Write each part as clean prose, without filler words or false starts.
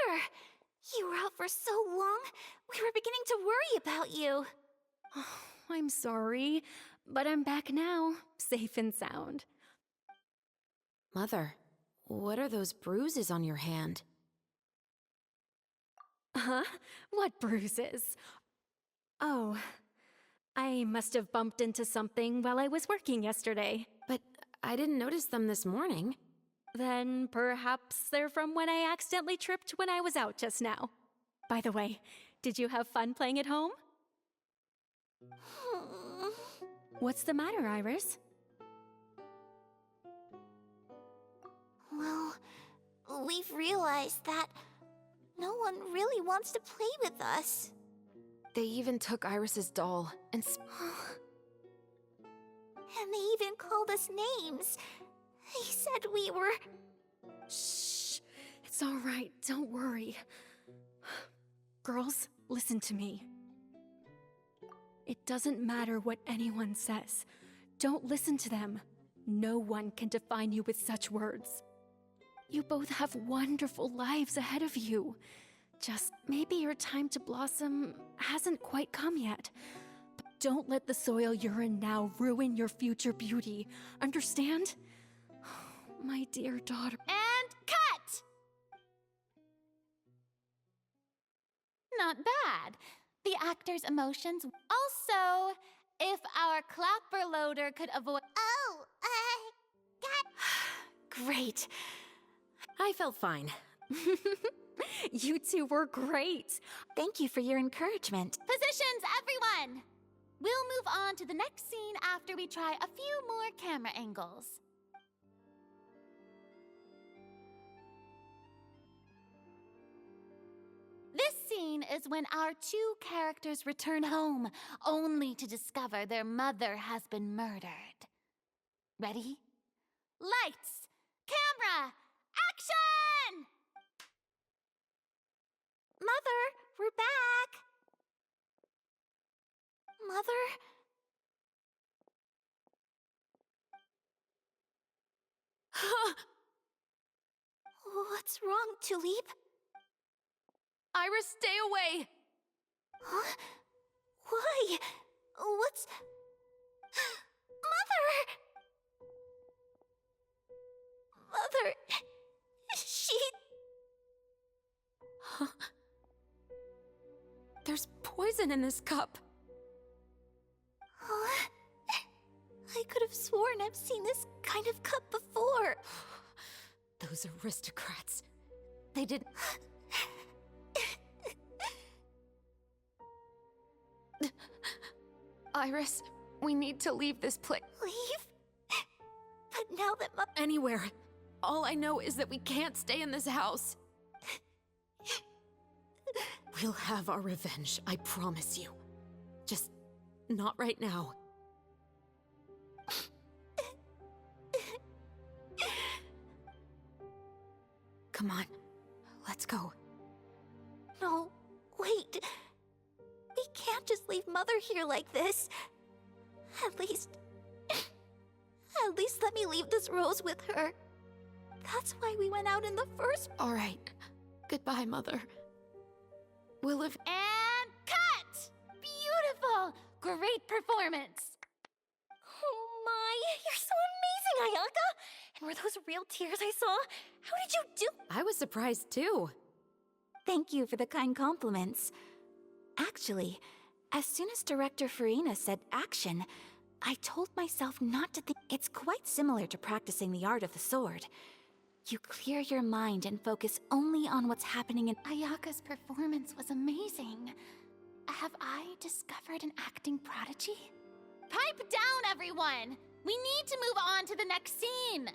Mother! You were out for so long, we were beginning to worry about you. I'm sorry, but I'm back now, safe and sound. Mother, what are those bruises on your hand? Huh? What bruises? Oh, I must have bumped into something while I was working yesterday. But I didn't notice them this morning. Then perhaps they're from when I accidentally tripped when I was out just now. By the way, did you have fun playing at home? What's the matter, Iris? Well, we've realized that no one really wants to play with us. They even took Iris's doll and And they even called us names. They said we were... Shh. It's all right. Don't worry. Girls, listen to me. It doesn't matter what anyone says. Don't listen to them. No one can define you with such words. You both have wonderful lives ahead of you. Just maybe your time to blossom hasn't quite come yet. But don't let the soil you're in now ruin your future beauty. Understand? My dear daughter. And cut! Not bad. The actor's emotions. Also, if our clapper loader could avoid. Oh, Great. I felt fine. You two were great. Thank you for your encouragement. Positions, everyone! We'll move on to the next scene after we try a few more camera angles. This scene is when our two characters return home, only to discover their mother has been murdered. Ready? Lights! Camera! Action! Mother, we're back! Mother? What's wrong, Tulip? Iris, stay away! Huh? Why? What's... Mother! Mother... She... There's poison in this cup. Huh? I could have sworn I've seen this kind of cup before. Those aristocrats. They didn't... Iris, we need to leave this place. Leave? But now that Anywhere. All I know is that we can't stay in this house. We'll have our revenge, I promise you. Just not right now. Come on, let's go. No, wait. We can't just leave Mother here like this. At least let me leave this rose with her. That's why we went out in the first... All right. Goodbye, Mother. We'll live... And cut! Beautiful! Great performance! Oh my, you're so amazing, Ayaka! And were those real tears I saw? How did you do... I was surprised, too. Thank you for the kind compliments. Actually, as soon as Director Farina said action, I told myself not to think. It's quite similar to practicing the art of the sword. You clear your mind and focus only on what's happening in... Ayaka's performance was amazing. Have I discovered an acting prodigy? Pipe down, everyone! We need to move on to the next scene!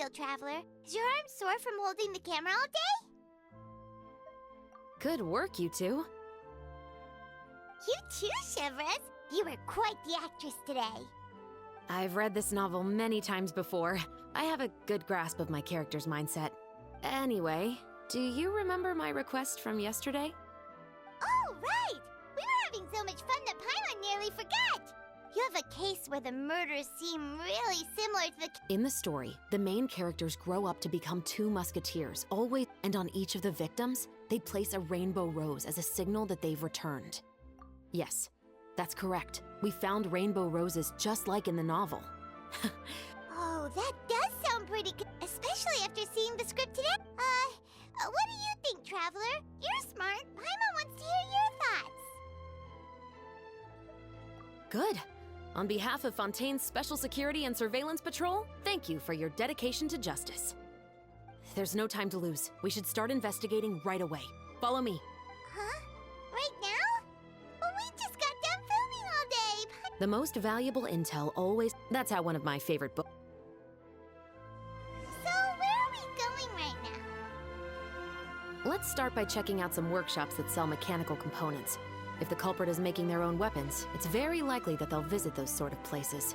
feel, Traveler? Is your arm sore from holding the camera all day? Good work, you two. You too, Shivers. You were quite the actress today. I've read this novel many times before. I have a good grasp of my character's mindset. Anyway, do you remember my request from yesterday? Oh, right! We were having so much fun that Paimon nearly forgot! You have a case where the murders seem really similar to the... In the story, the main characters grow up to become two musketeers, always, and on each of the victims, they place a rainbow rose as a signal that they've returned. Yes, that's correct. We found rainbow roses just like in the novel. Oh, that does sound pretty good, especially after seeing the script today. What do you think, Traveler? You're smart. Paimon wants to hear your thoughts. Good. On behalf of Fontaine's Special Security and Surveillance Patrol, thank you for your dedication to justice. There's no time to lose. We should start investigating right away. Follow me. Huh? Right now? Well, we just got done filming all day. The most valuable intel always... That's how one of my favorite books... So, where are we going right now? Let's start by checking out some workshops that sell mechanical components. If the culprit is making their own weapons, it's very likely that they'll visit those sort of places.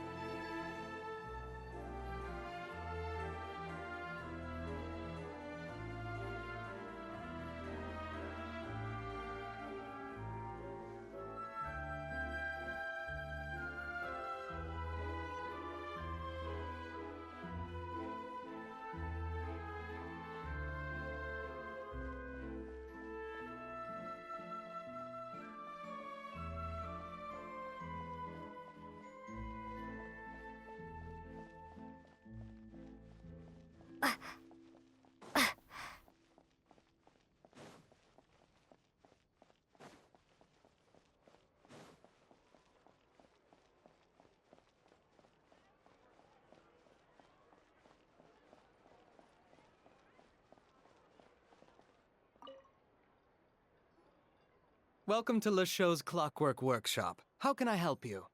Welcome to LeChaux's Clockwork Workshop. How can I help you?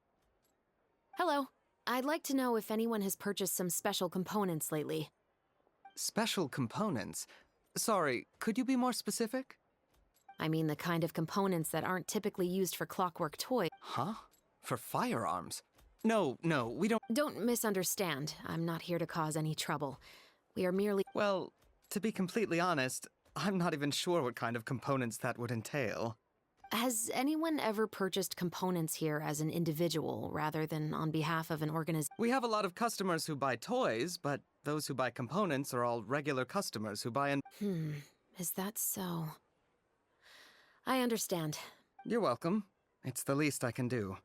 Hello. I'd like to know if anyone has purchased some special components lately. Special components? Sorry, could you be more specific? I mean the kind of components that aren't typically used for clockwork toys. Huh? For firearms? No, we don't... Don't misunderstand. I'm not here to cause any trouble. We are merely... Well, to be completely honest, I'm not even sure what kind of components that would entail. Has anyone ever purchased components here as an individual rather than on behalf of an organization? We have a lot of customers who buy toys, but those who buy components are all regular customers who buy Is that so? I understand. You're welcome. It's the least I can do.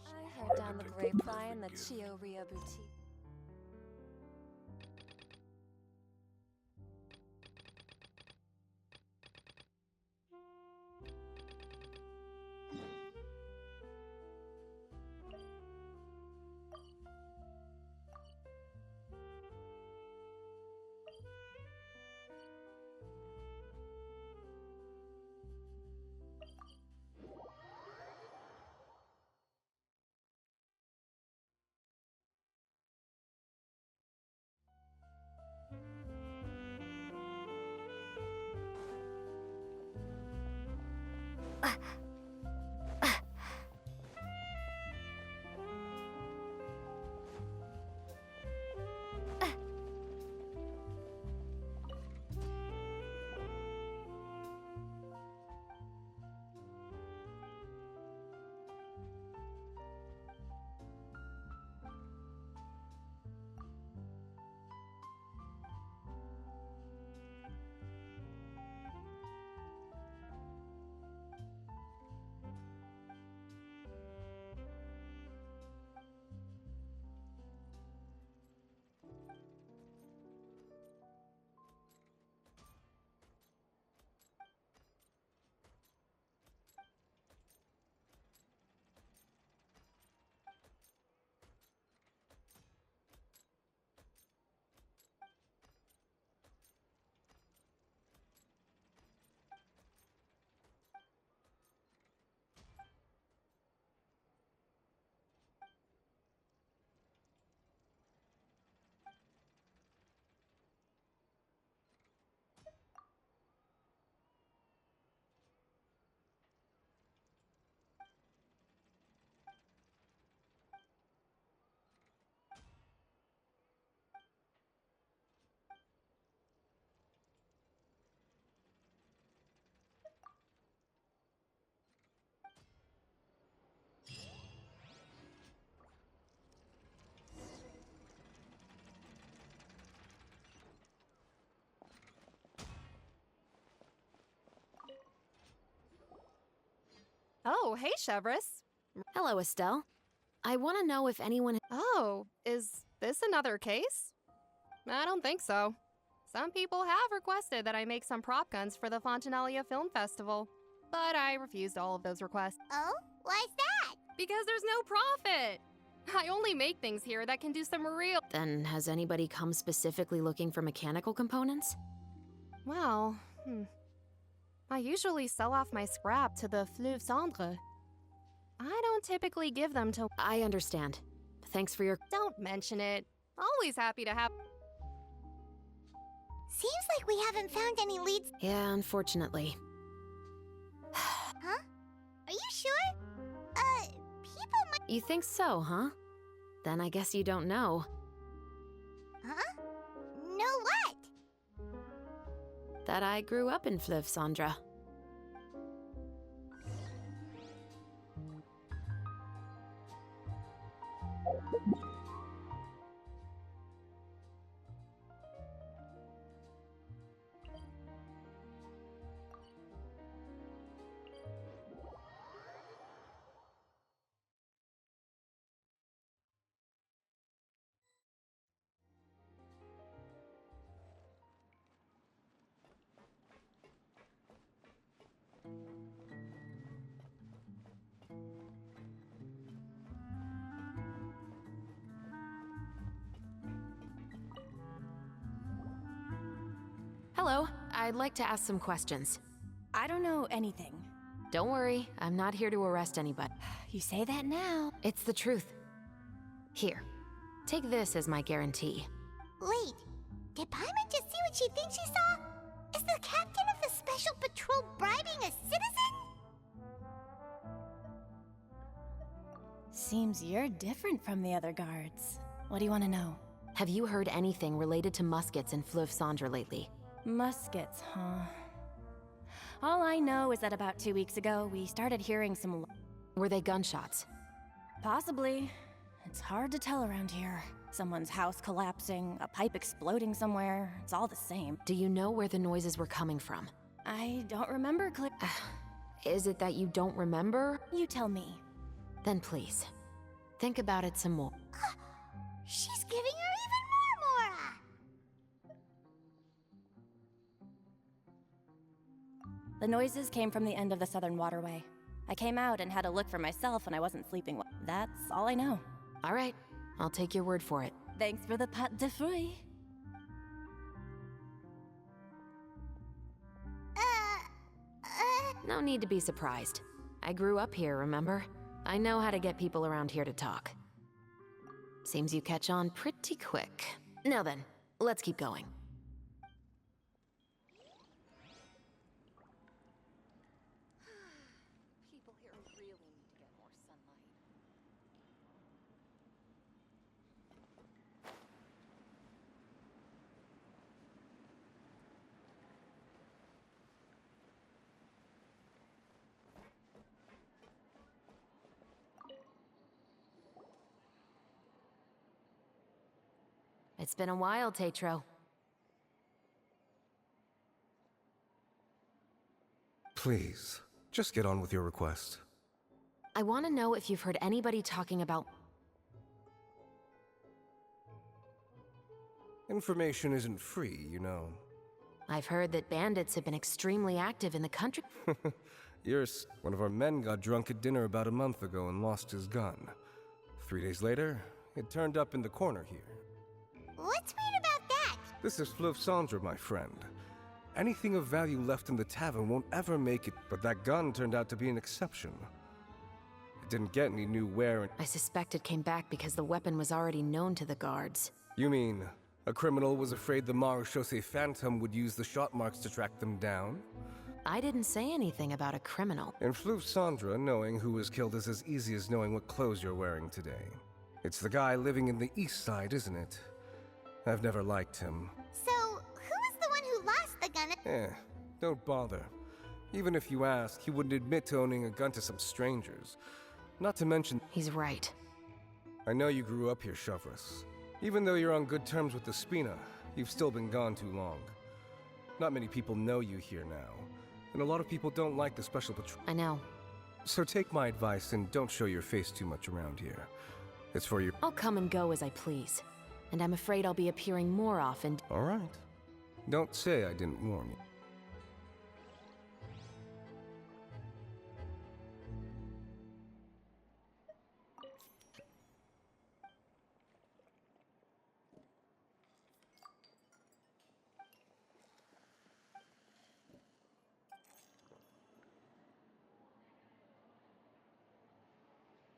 I heard down the grapevine that Chioria Boutique. Oh, hey, Chevris. Hello, Estelle. I want to know if anyone. Oh, is this another case? I don't think so. Some people have requested that I make some prop guns for the Fontanalia Film Festival, but I refused all of those requests. Oh? Why's that? Because there's no profit! I only make things here that can do some real— Then has anybody come specifically looking for mechanical components? Well, I usually sell off my scrap to the Fleuve Cendre. I don't typically give them to— I understand. Thanks for your. Don't mention it. Always happy to have— Seems like we haven't found any leads. Yeah, unfortunately. Huh? Are you sure? People might. You think so, huh? Then I guess you don't know Huh? Know what? that I grew up in Fleuve Cendre. Hello, I'd like to ask some questions. I don't know anything. Don't worry, I'm not here to arrest anybody. You say that now. It's the truth. Here, take this as my guarantee. Wait, did Paimon just see what she thinks she saw? Is the captain of the Special Patrol bribing a citizen? Seems you're different from the other guards. What do you want to know? Have you heard anything related to muskets in Fleuve Cendre lately? Muskets, huh? All I know is that about 2 weeks ago, we started hearing some... Were they gunshots? Possibly. It's hard to tell around here. Someone's house collapsing, a pipe exploding somewhere. It's all the same. Do you know where the noises were coming from? I don't remember clear... Is it that you don't remember? You tell me. Then please, think about it some more. She's giving her even more Mora! The noises came from the end of the Southern Waterway. I came out and had a look for myself when I wasn't sleeping well. That's all I know. All right, I'll take your word for it. Thanks for the pâte de fruits. No need to be surprised. I grew up here, remember? I know how to get people around here to talk. Seems you catch on pretty quick. Now then, let's keep going. People here really need to get more sunlight. It's been a while, Tetro. Please, just get on with your request. I want to know if you've heard anybody talking about... Information isn't free, you know. I've heard that bandits have been extremely active in the country. One of our men got drunk at dinner about a month ago and lost his gun. 3 days later, it turned up in the corner here. What's weird about that? This is Fleuve Cendre, my friend. Anything of value left in the tavern won't ever make it, but that gun turned out to be an exception. It didn't get any new wear and— I suspect it came back because the weapon was already known to the guards. You mean, a criminal was afraid the Marechaussee Phantom would use the shot marks to track them down? I didn't say anything about a criminal. In Fleuve Cendre, knowing who was killed is as easy as knowing what clothes you're wearing today. It's the guy living in the east side, isn't it? I've never liked him. So, who was the one who lost the gun? Don't bother. Even if you ask, he wouldn't admit to owning a gun to some strangers. Not to mention— He's right. I know you grew up here, Chevris. Even though you're on good terms with the Spina, you've still been gone too long. Not many people know you here now, and a lot of people don't like the Special Patrol. I know. So take my advice and don't show your face too much around here. It's for your... I'll come and go as I please. And I'm afraid I'll be appearing more often. All right. Don't say I didn't warn you.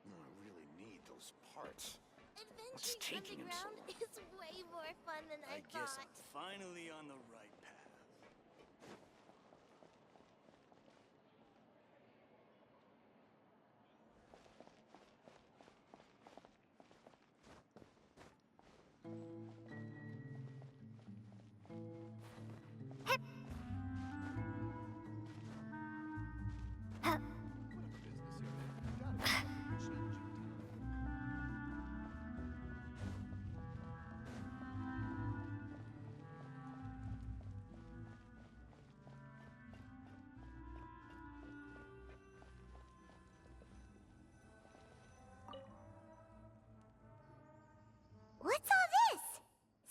I really need those parts. What's Adventuring taking him so underground is way more fun than I guess thought. I'm finally on the right path. What's all this?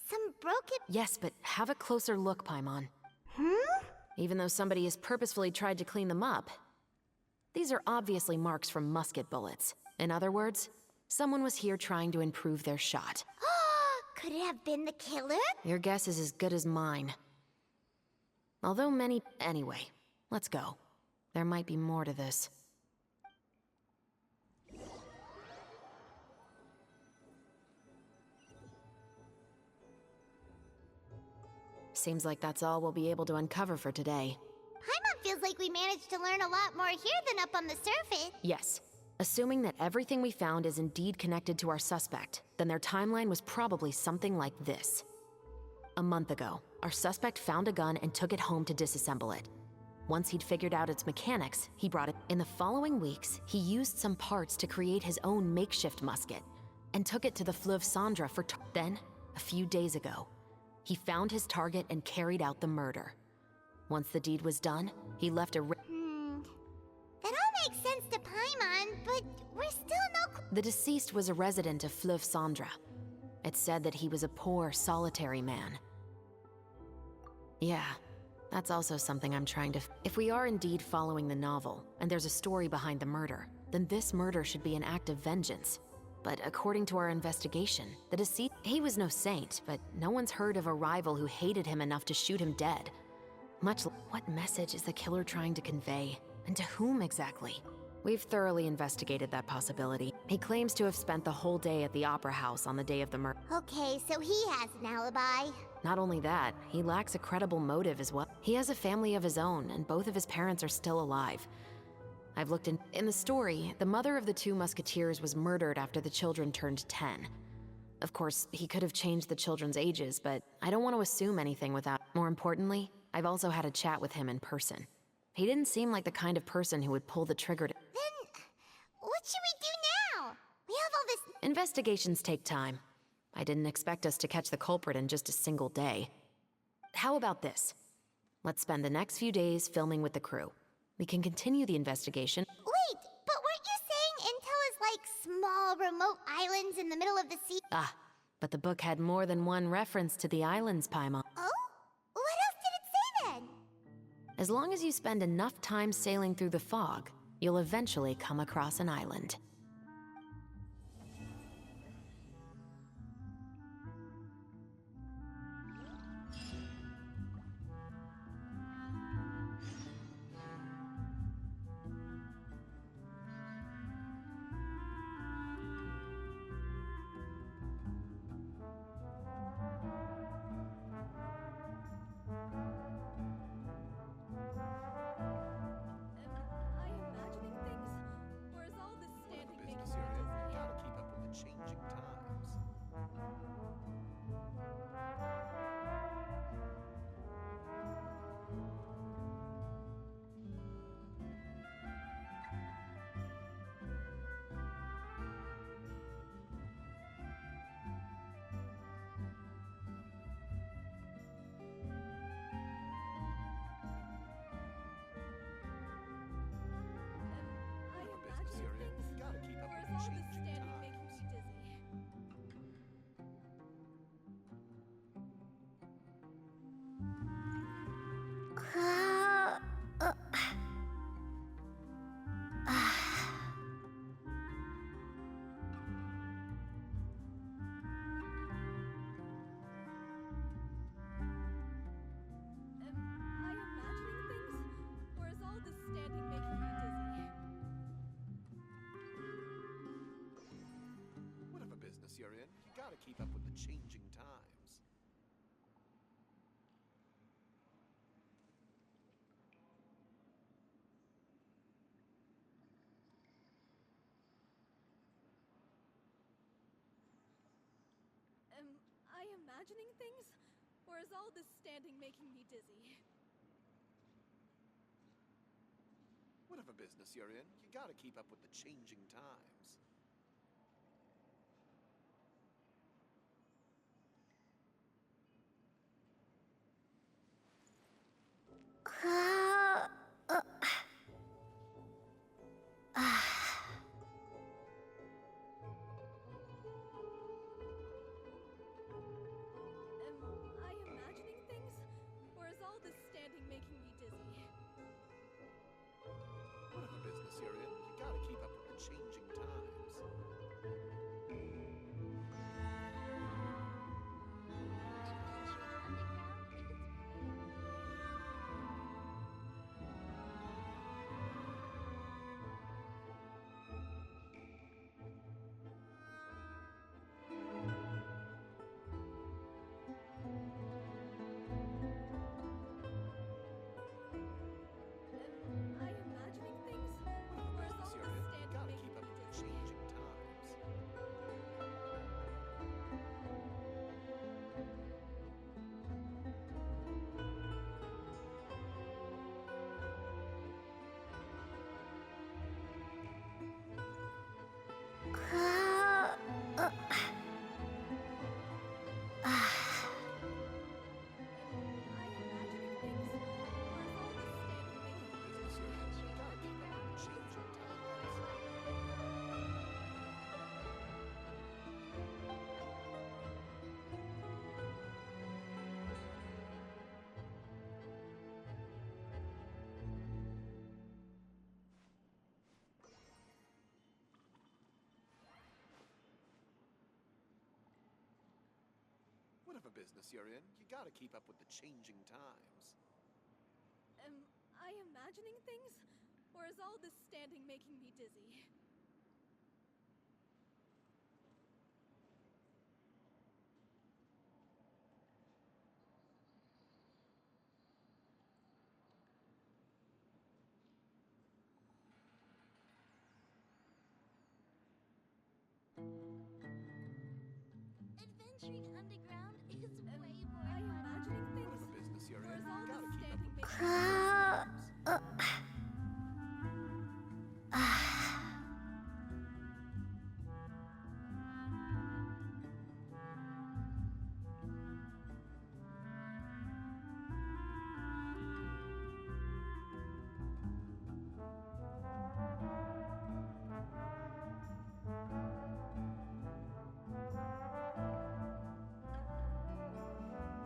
Some broken... Yes, but have a closer look, Paimon. Even though somebody has purposefully tried to clean them up, these are obviously marks from musket bullets. In other words, someone was here trying to improve their shot. Could it have been the killer? Your guess is as good as mine. Although many... Anyway, let's go. There might be more to this. Seems like that's all we'll be able to uncover for today. Paimon feels like we managed to learn a lot more here than up on the surface. Yes. Assuming that everything we found is indeed connected to our suspect, then their timeline was probably something like this. A month ago, our suspect found a gun and took it home to disassemble it. Once he'd figured out its mechanics, he brought it. In the following weeks, he used some parts to create his own makeshift musket and took it to the Fleuve Cendres for... Then, a few days ago, he found his target and carried out the murder. Once the deed was done, he left a... That all makes sense to Paimon, but we're still no... The deceased was a resident of Fleuve Cendres. It's said that he was a poor, solitary man. Yeah, that's also something I'm trying to... If we are indeed following the novel, and there's a story behind the murder, then this murder should be an act of vengeance. But according to our investigation, the deceased... He was no saint, but no one's heard of a rival who hated him enough to shoot him dead. What message is the killer trying to convey? And to whom exactly? We've thoroughly investigated that possibility. He claims to have spent the whole day at the Opera House on the day of the murder. Okay, so he has an alibi. Not only that, he lacks a credible motive as well. He has a family of his own, and both of his parents are still alive. I've looked in the story, the mother of the two musketeers was murdered after the children turned 10. Of course, he could have changed the children's ages, but I don't want to assume anything without... More importantly, I've also had a chat with him in person. He didn't seem like the kind of person who would pull the trigger to... Then, what should we do now? We have all this... Investigations take time. I didn't expect us to catch the culprit in just a single day. How about this? Let's spend the next few days filming with the crew. We can continue the investigation. Wait, but weren't you saying Intel is like small, remote islands in the middle of the sea? Ah, but the book had more than one reference to the islands, Paimon. Oh? What else did it say then? As long as you spend enough time sailing through the fog, you'll eventually come across an island. you're in. You gotta keep up with the changing times. Am I imagining things? Or is all this standing making me dizzy? Whatever business you're in, you gotta keep up with the changing times. Am I imagining things? Or is all this standing making me dizzy? Whatever business you're in, you gotta keep up with the changing times. Am I imagining things? Or is all Business this you're in, you standing gotta making keep me up with the dizzy? changing times. Am I imagining things? Or is all this standing making me Business dizzy? you're in, you gotta keep up with the changing times. Whatever business you're in, you gotta keep up with the changing times. Am I imagining things? Or is all this standing making me dizzy? Adventuring underground is Am way more I fun. imagining things? Whatever business you're Or in, is all you this gotta keep up standing with the making changing me dizzy? times.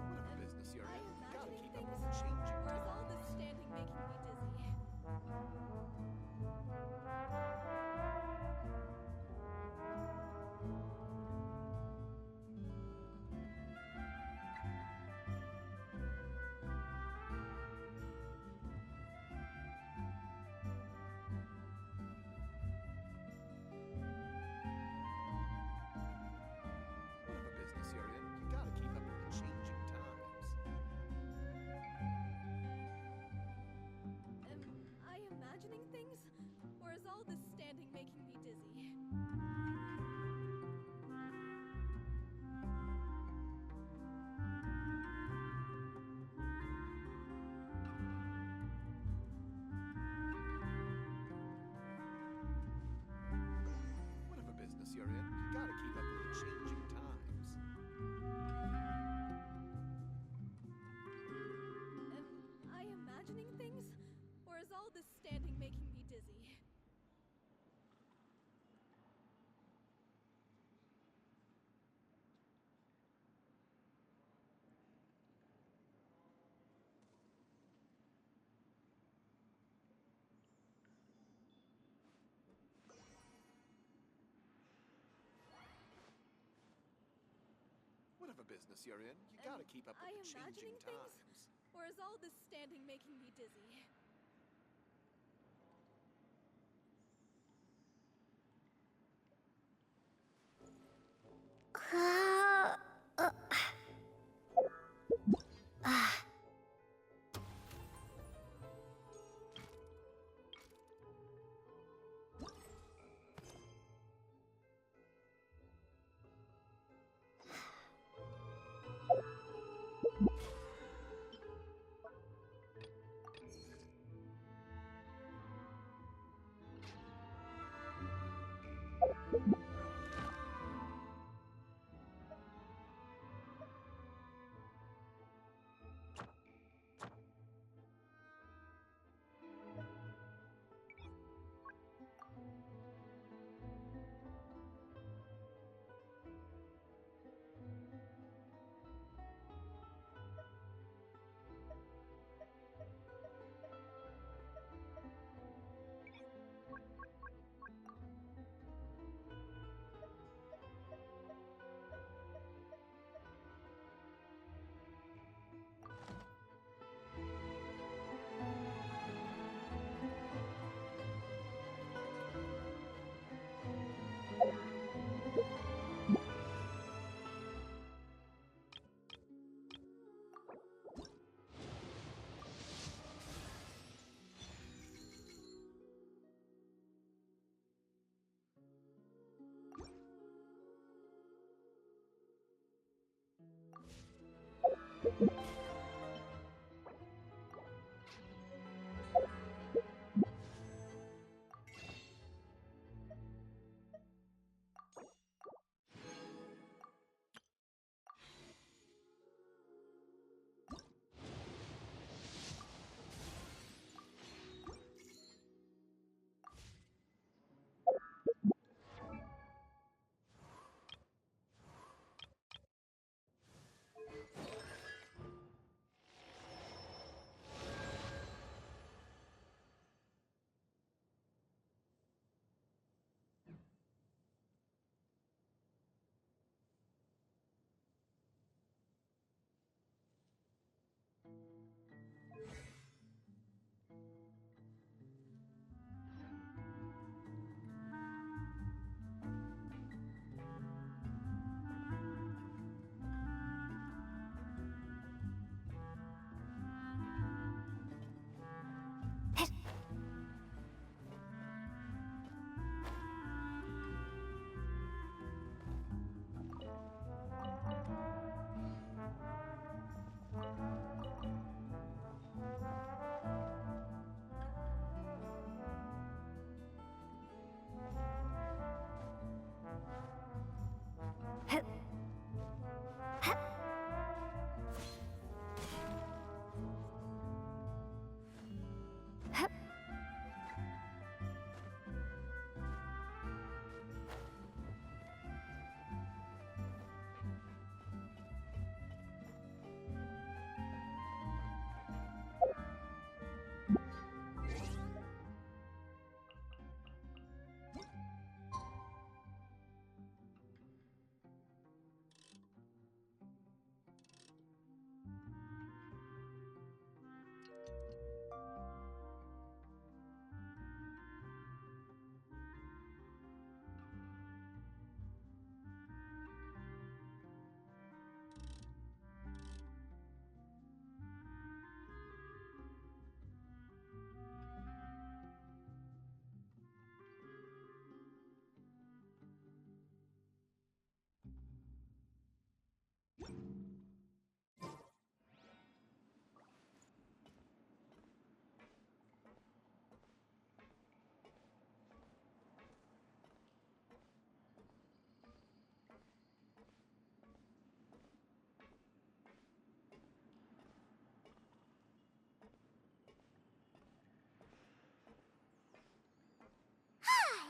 Whatever business you're Am I in, you gotta imagining keep up things? with the changing Or is all times. this standing making me dizzy? Whatever business you're in, you gotta keep up with the changing times. Am I imagining things? Or is all this standing making me dizzy? Whatever business you're in, you gotta keep up with the changing times. Am I imagining things? Or is all this standing making me dizzy? Whatever business you're in, you gotta keep up I with the changing imagining things? times. Or is all this standing making me dizzy?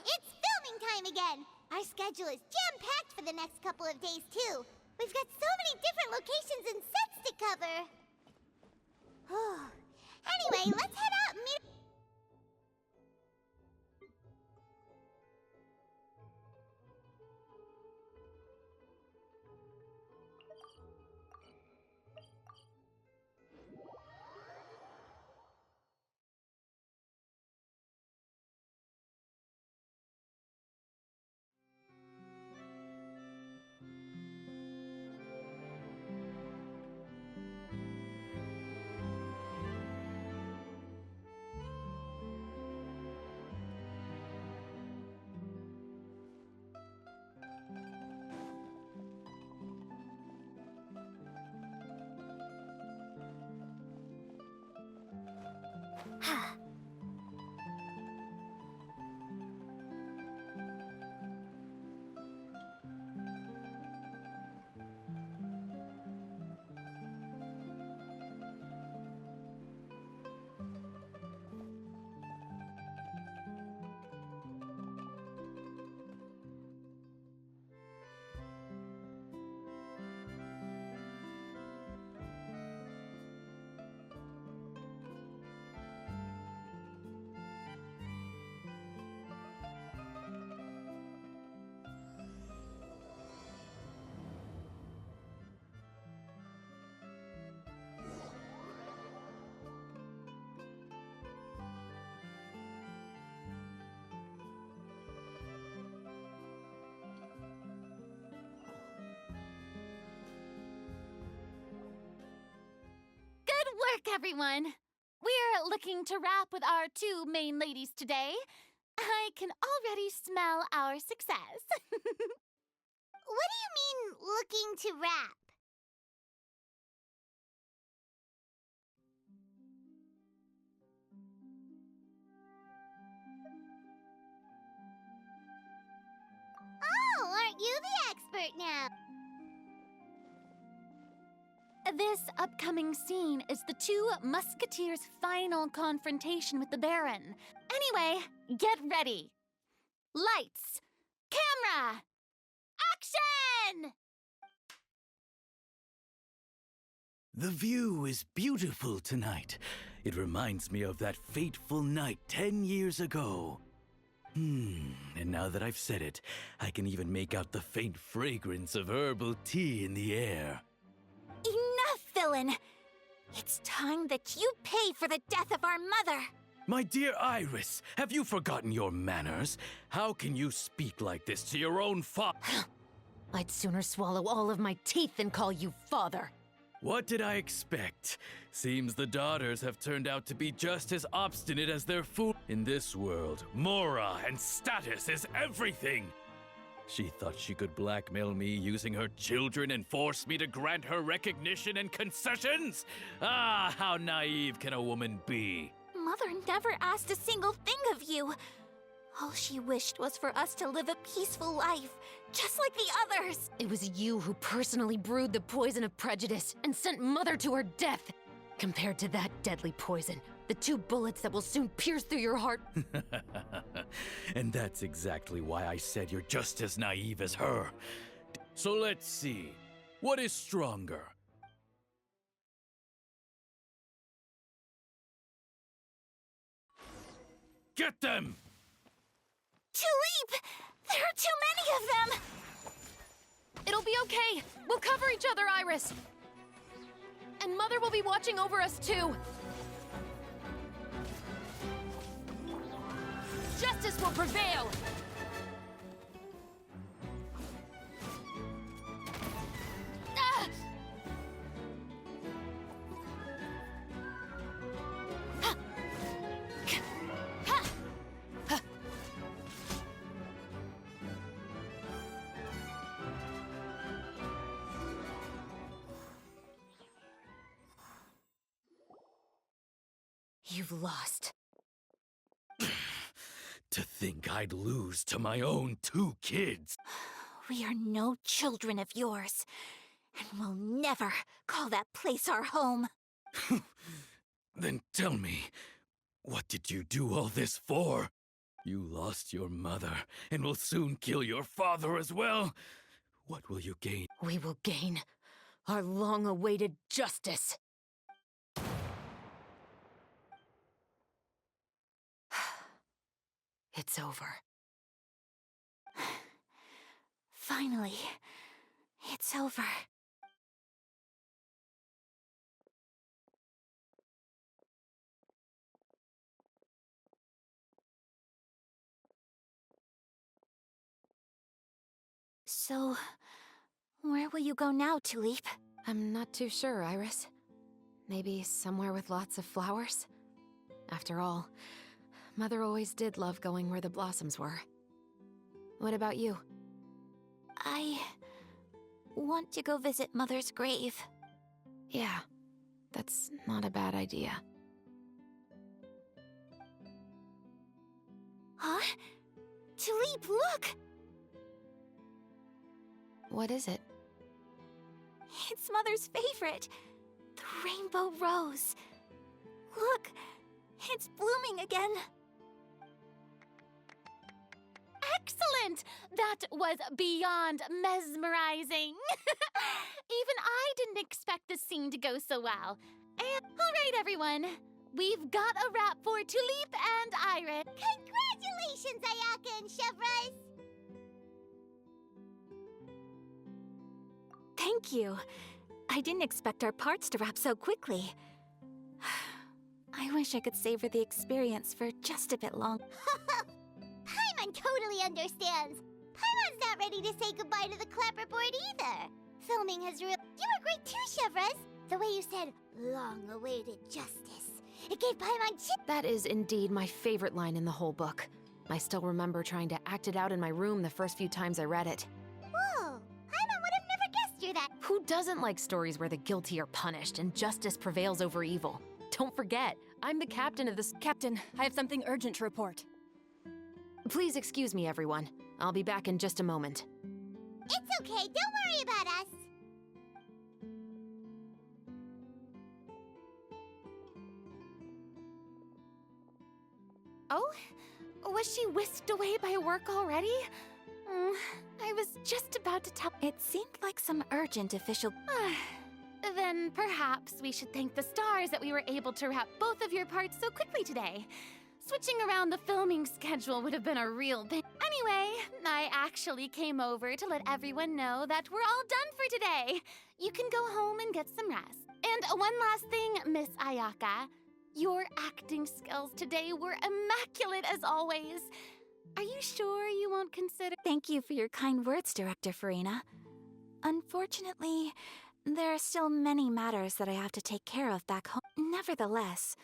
It's filming time again! Our schedule is jam-packed for the next couple of days, too. We've got so many different locations and sets to cover. Anyway, let's head out and meet... Good work, everyone! We're looking to wrap with our two main ladies today. I can already smell our success. What do you mean, looking to wrap? This upcoming scene is the two musketeers' final confrontation with the Baron. Anyway, get ready. Lights, camera, action! The view is beautiful tonight. It reminds me of that fateful night 10 years ago. And now that I've said it, I can even make out the faint fragrance of herbal tea in the air. Enough, villain! It's time that you pay for the death of our mother! My dear Iris, have you forgotten your manners? How can you speak like this to your own father? I'd sooner swallow all of my teeth than call you father. What did I expect? Seems the daughters have turned out to be just as obstinate as their fool. In this world, mora and status is everything. She thought she could blackmail me using her children and force me to grant her recognition and concessions? Ah, how naive can a woman be? Mother never asked a single thing of you. All she wished was for us to live a peaceful life, just like the others. It was you who personally brewed the poison of prejudice and sent Mother to her death. Compared to that deadly poison, the 2 bullets that will soon pierce through your heart. And that's exactly why I said you're just as naive as her. So let's see. What is stronger? Get them! Tulip! There are too many of them! It'll be okay. We'll cover each other, Iris. And Mother will be watching over us, too. Justice will prevail! Ah! Ha! Ha! Ha! You've lost. To think I'd lose to my own 2 kids. We are no children of yours, and we'll never call that place our home. Then tell me, what did you do all this for? You lost your mother, and will soon kill your father as well. What will you gain? We will gain our long-awaited justice. It's over. Finally, it's over. So, where will you go now, Tulip? I'm not too sure, Iris. Maybe somewhere with lots of flowers? After all, Mother always did love going where the blossoms were. What about you? I want to go visit Mother's grave. Yeah, that's not a bad idea. Huh? Tulip, look! What is it? It's Mother's favorite. The rainbow rose. Look, it's blooming again. Excellent! That was beyond mesmerizing. Even I didn't expect this scene to go so well. And all right, everyone. We've got a wrap for Tulip and Iris. Congratulations, Ayaka and Chevreuse! Thank you. I didn't expect our parts to wrap so quickly. I wish I could savor the experience for just a bit longer. Paimon totally understands. Paimon's not ready to say goodbye to the clapperboard either. Filming has real. You were great too, Chevreuse. The way you said, long-awaited justice. It gave Paimon chip. That is indeed my favorite line in the whole book. I still remember trying to act it out in my room the first few times I read it. Whoa, Paimon would have never guessed you're that. Who doesn't like stories where the guilty are punished and justice prevails over evil? Don't forget, I'm the captain of this. Captain, I have something urgent to report. Please excuse me, everyone. I'll be back in just a moment. It's okay, don't worry about us. Oh? Was she whisked away by work already? I was just about to tell. It seemed like some urgent official. Then perhaps we should thank the stars that we were able to wrap both of your parts so quickly today. Switching around the filming schedule would have been a real pain. Anyway, I actually came over to let everyone know that we're all done for today. You can go home and get some rest. And one last thing, Miss Ayaka. Your acting skills today were immaculate as always. Are you sure you won't consider— Thank you for your kind words, Director Farina. Unfortunately, there are still many matters that I have to take care of back home. Nevertheless,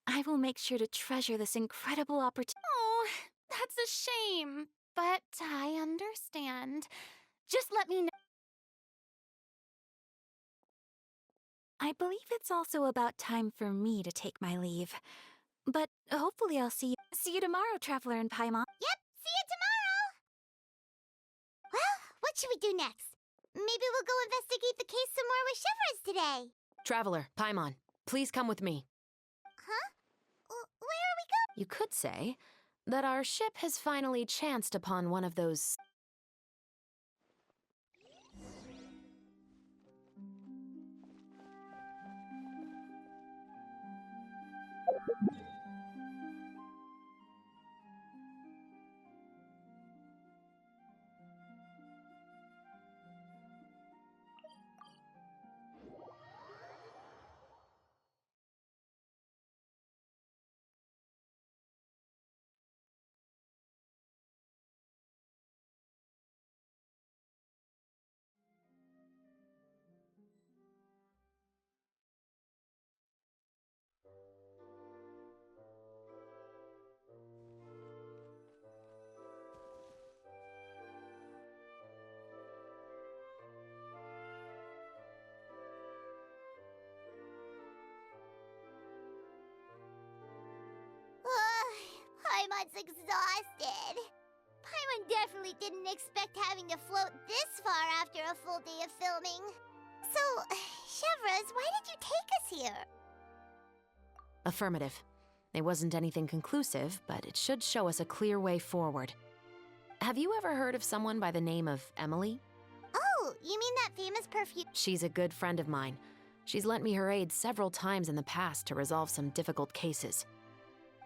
I will make sure to treasure this incredible opportunity. Oh, that's a shame. But I understand. Just let me know. I believe it's also about time for me to take my leave. But hopefully I'll see you tomorrow, Traveler and Paimon. Yep, see you tomorrow! Well, what should we do next? Maybe we'll go investigate the case some more with Chevres today. Traveler, Paimon, please come with me. Huh? Where are we going? You could say that our ship has finally chanced upon one of those. Paimon's exhausted. Paimon definitely didn't expect having to float this far after a full day of filming. So, Chevres, why did you take us here? Affirmative. It wasn't anything conclusive, but it should show us a clear way forward. Have you ever heard of someone by the name of Emily? Oh, you mean that famous perfume? She's a good friend of mine. She's lent me her aid several times in the past to resolve some difficult cases.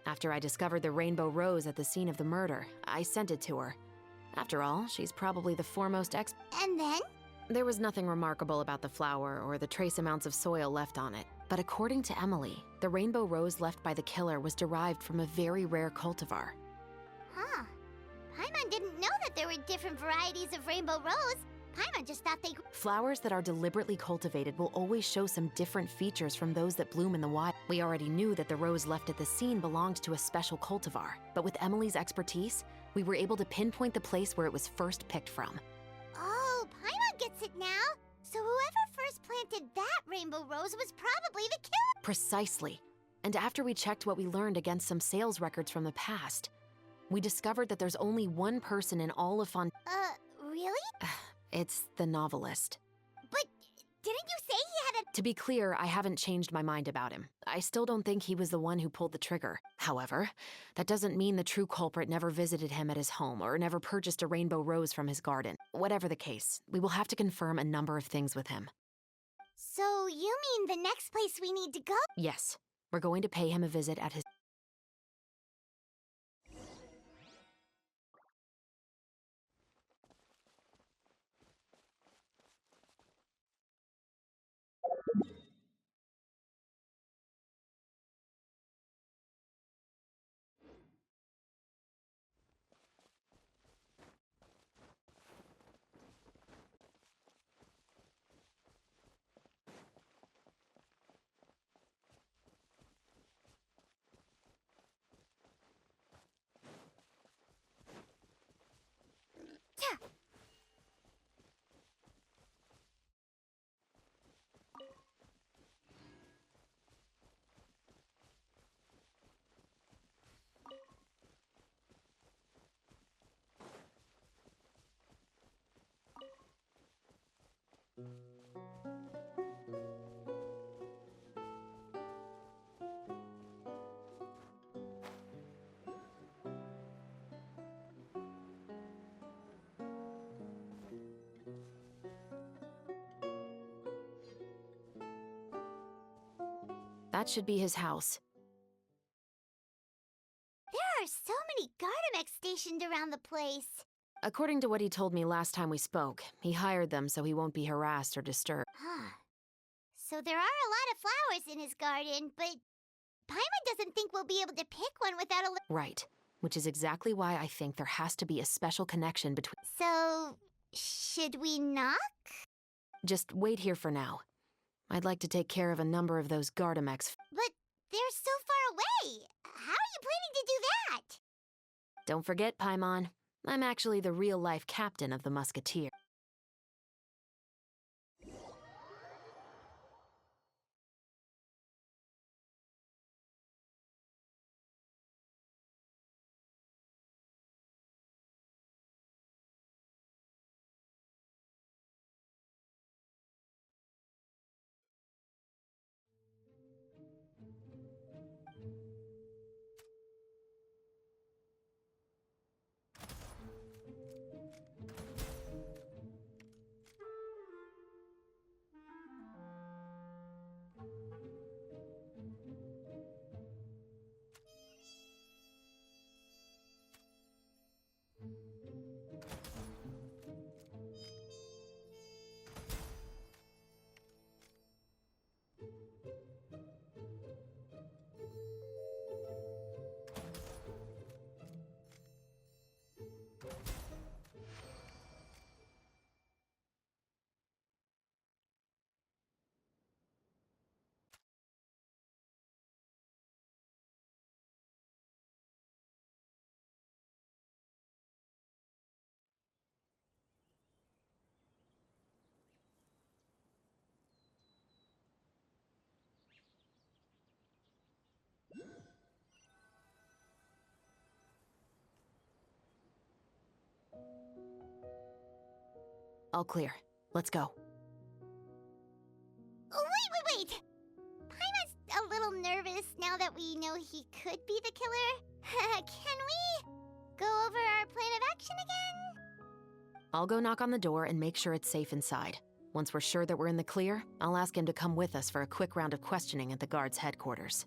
After I discovered the rainbow rose at the scene of the murder, I sent it to her. After all, she's probably the foremost expert. And then? There was nothing remarkable about the flower or the trace amounts of soil left on it. But according to Emily, the rainbow rose left by the killer was derived from a very rare cultivar. Huh. Paimon didn't know that there were different varieties of rainbow rose. Paimon just thought they... Flowers that are deliberately cultivated will always show some different features from those that bloom in the wild. We already knew that the rose left at the scene belonged to a special cultivar, but with Emily's expertise, we were able to pinpoint the place where it was first picked from. Oh, Paimon gets it now. So whoever first planted that rainbow rose was probably the killer. Precisely. And after we checked what we learned against some sales records from the past, we discovered that there's only one person in all of Really? It's the novelist. But didn't you say he had a... To be clear, I haven't changed my mind about him. I still don't think he was the one who pulled the trigger. However, that doesn't mean the true culprit never visited him at his home or never purchased a rainbow rose from his garden. Whatever the case, we will have to confirm a number of things with him. So you mean the next place we need to go? Yes, we're going to pay him a visit at his... That should be his house. There are so many Gardamex stationed around the place. According to what he told me last time we spoke, he hired them so he won't be harassed or disturbed. Huh. So there are a lot of flowers in his garden, but Paimon doesn't think we'll be able to pick one without a... Right. Which is exactly why I think there has to be a special connection between... So, should we knock? Just wait here for now. I'd like to take care of a number of those Gardamex. But they're so far away. How are you planning to do that? Don't forget, Paimon. I'm actually the real-life captain of the Musketeer. All clear. Let's go. Oh, wait! Paimon's a little nervous now that we know he could be the killer. Can we go over our plan of action again? I'll go knock on the door and make sure it's safe inside. Once we're sure that we're in the clear, I'll ask him to come with us for a quick round of questioning at the guard's headquarters.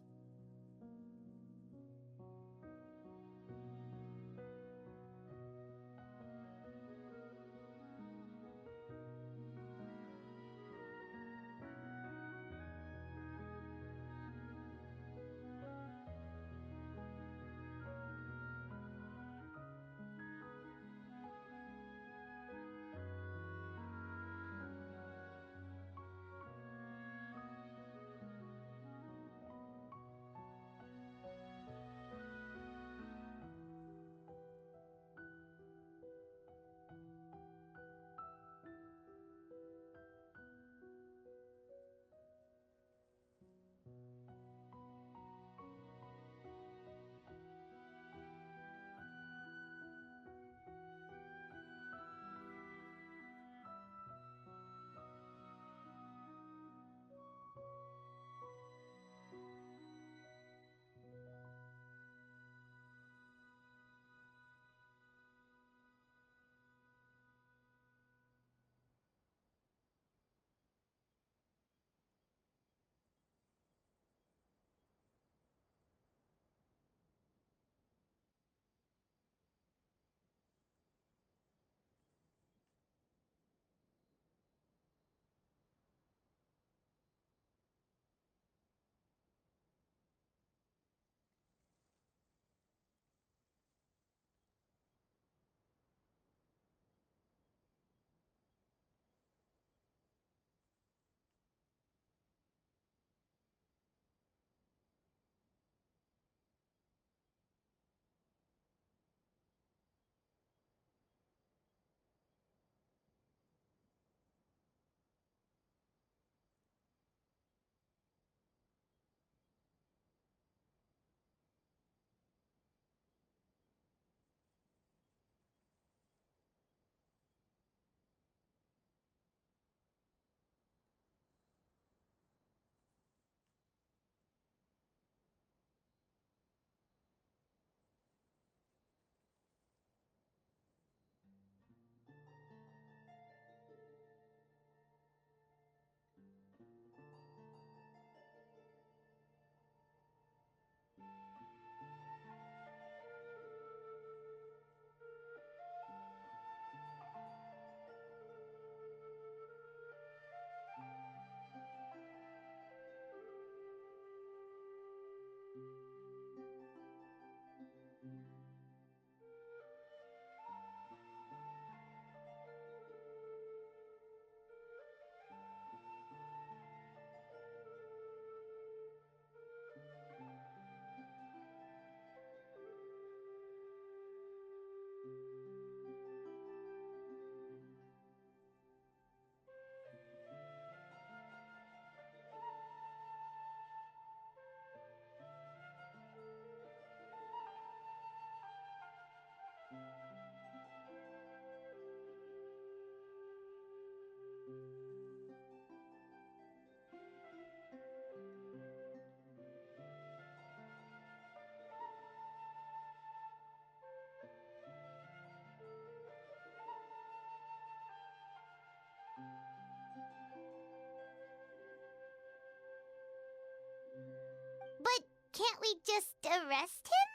Can't we just arrest him?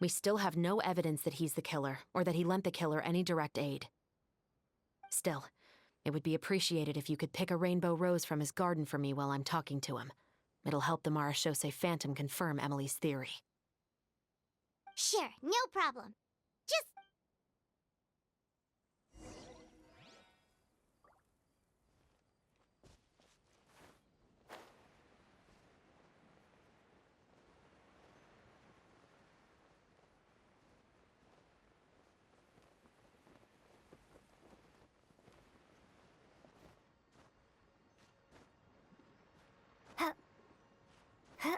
We still have no evidence that he's the killer, or that he lent the killer any direct aid. Still, it would be appreciated if you could pick a rainbow rose from his garden for me while I'm talking to him. It'll help the Marachose Phantom confirm Emily's theory. Sure, no problem. Just... Huh. Huh.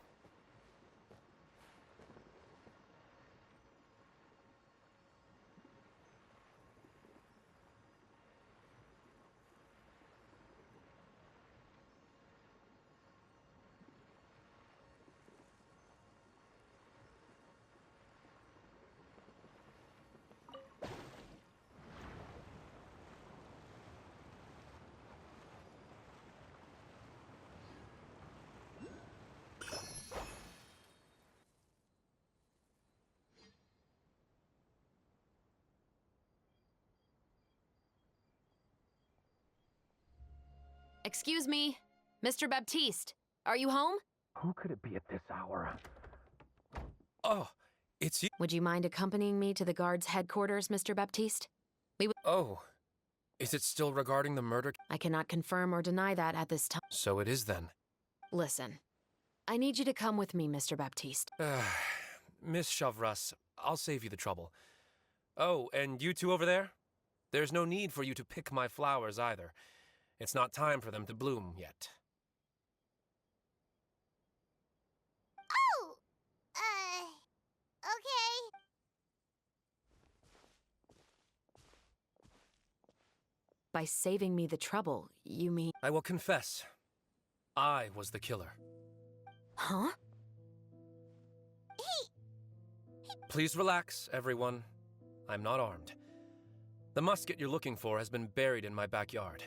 Excuse me, Mr. Baptiste, are you home? Who could it be at this hour? Oh, it's you. Would you mind accompanying me to the guard's headquarters, Mr. Baptiste? Oh, is it still regarding the murder? I cannot confirm or deny that at this time. So it is then. Listen, I need you to come with me, Mr. Baptiste. Miss Chavras, I'll save you the trouble. Oh, and you two over there? There's no need for you to pick my flowers either. It's not time for them to bloom yet. Oh! Okay. By saving me the trouble, you mean... I will confess. I was the killer. Huh? Please relax, everyone. I'm not armed. The musket you're looking for has been buried in my backyard.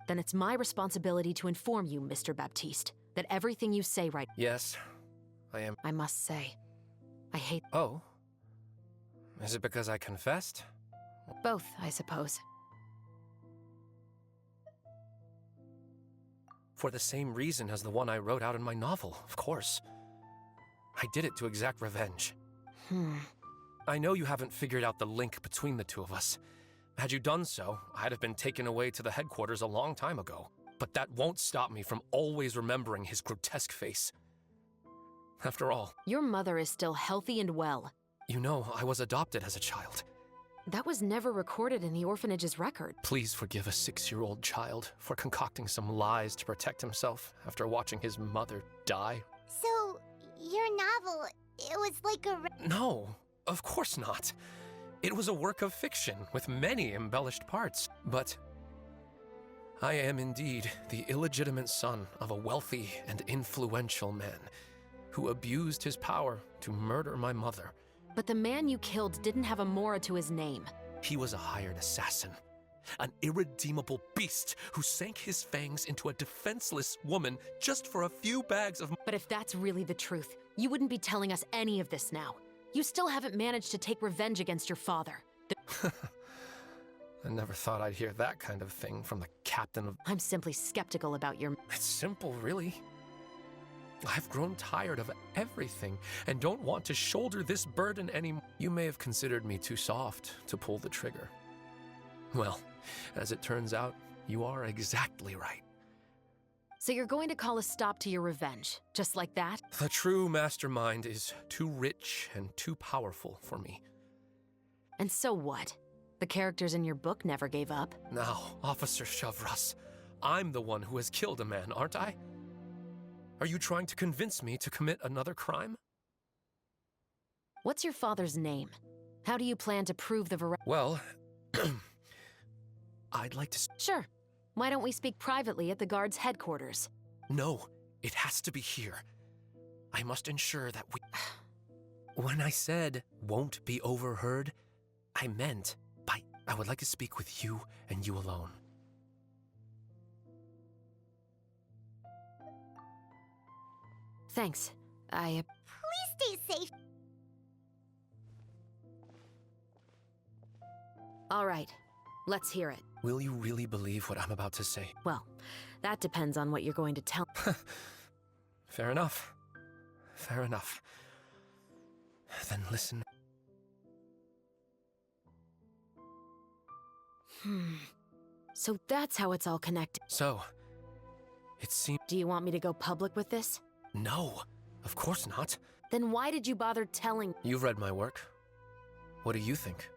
Then it's my responsibility to inform you, Mr. Baptiste, that everything you say right... Yes, I am... I must say, I hate... Oh? Is it because I confessed? Both, I suppose. For the same reason as the one I wrote out in my novel, of course. I did it to exact revenge. I know you haven't figured out the link between the two of us. Had you done so, I'd have been taken away to the headquarters a long time ago. But that won't stop me from always remembering his grotesque face. After all... Your mother is still healthy and well. You know, I was adopted as a child. That was never recorded in the orphanage's record. Please forgive a 6-year-old child for concocting some lies to protect himself after watching his mother die. So, your novel, it was like a... No, of course not. It was a work of fiction with many embellished parts, but I am indeed the illegitimate son of a wealthy and influential man who abused his power to murder my mother. But the man you killed didn't have a Mora to his name. He was a hired assassin, an irredeemable beast who sank his fangs into a defenseless woman just for a few bags of... But if that's really the truth, you wouldn't be telling us any of this now. You still haven't managed to take revenge against your father. I never thought I'd hear that kind of thing from the captain of... I'm simply skeptical about your... It's simple, really. I've grown tired of everything and don't want to shoulder this burden anymore. You may have considered me too soft to pull the trigger. Well, as it turns out, you are exactly right. So you're going to call a stop to your revenge, just like that? The true mastermind is too rich and too powerful for me. And so what? The characters in your book never gave up. Now, Officer Chavras, I'm the one who has killed a man, aren't I? Are you trying to convince me to commit another crime? What's your father's name? How do you plan to prove the veracity? Well, I'd like to... Sure. Why don't we speak privately at the guard's headquarters? No, it has to be here. I must ensure that we... When I said won't be overheard, I meant by I would like to speak with you and you alone. Thanks. Please stay safe. All right. Let's hear it. Will you really believe what I'm about to say? Well, that depends on what you're going to tell. Fair enough. Fair enough. Then listen. So that's how it's all connected. So, it seems. Do you want me to go public with this? No, of course not. Then why did you bother telling? You've read my work. What do you think?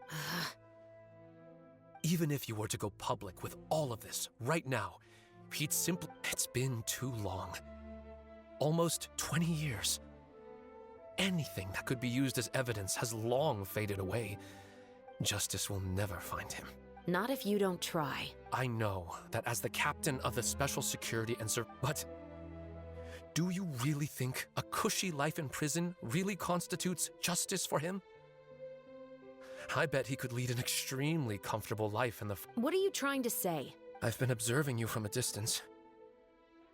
Even if you were to go public with all of this right now, Pete simply. It's been too long. Almost 20 years. Anything that could be used as evidence has long faded away. Justice will never find him. Not if you don't try. I know that as the captain of the Special Security and but do you really think a cushy life in prison really constitutes justice for him? I bet he could lead an extremely comfortable life in the. What are you trying to say? I've been observing you from a distance.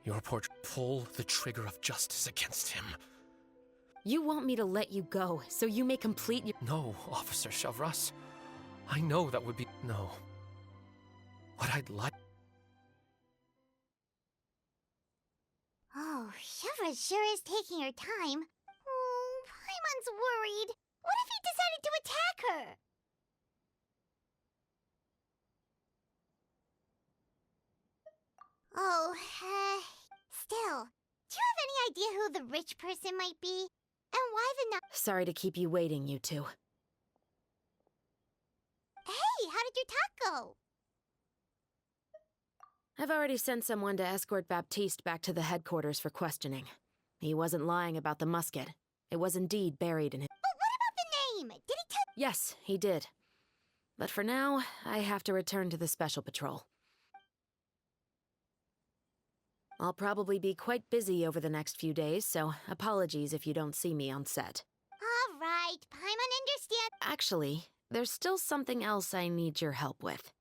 Your portrait. Pull the trigger of justice against him. You want me to let you go, so you may complete your— No, Officer Shavras. I know that would be— No. What I'd like— Oh, Shavras sure is taking her time. Oh, Paimon's worried. What if he decided to attack her? Oh, still, do you have any idea who the rich person might be? And why the Sorry to keep you waiting, you two. Hey, how did your talk go? I've already sent someone to escort Baptiste back to the headquarters for questioning. He wasn't lying about the musket. It was indeed buried in his— But what about the name? Did he tell— Yes, he did. But for now, I have to return to the Special Patrol. I'll probably be quite busy over the next few days, so apologies if you don't see me on set. All right, Paimon understands. Actually, there's still something else I need your help with.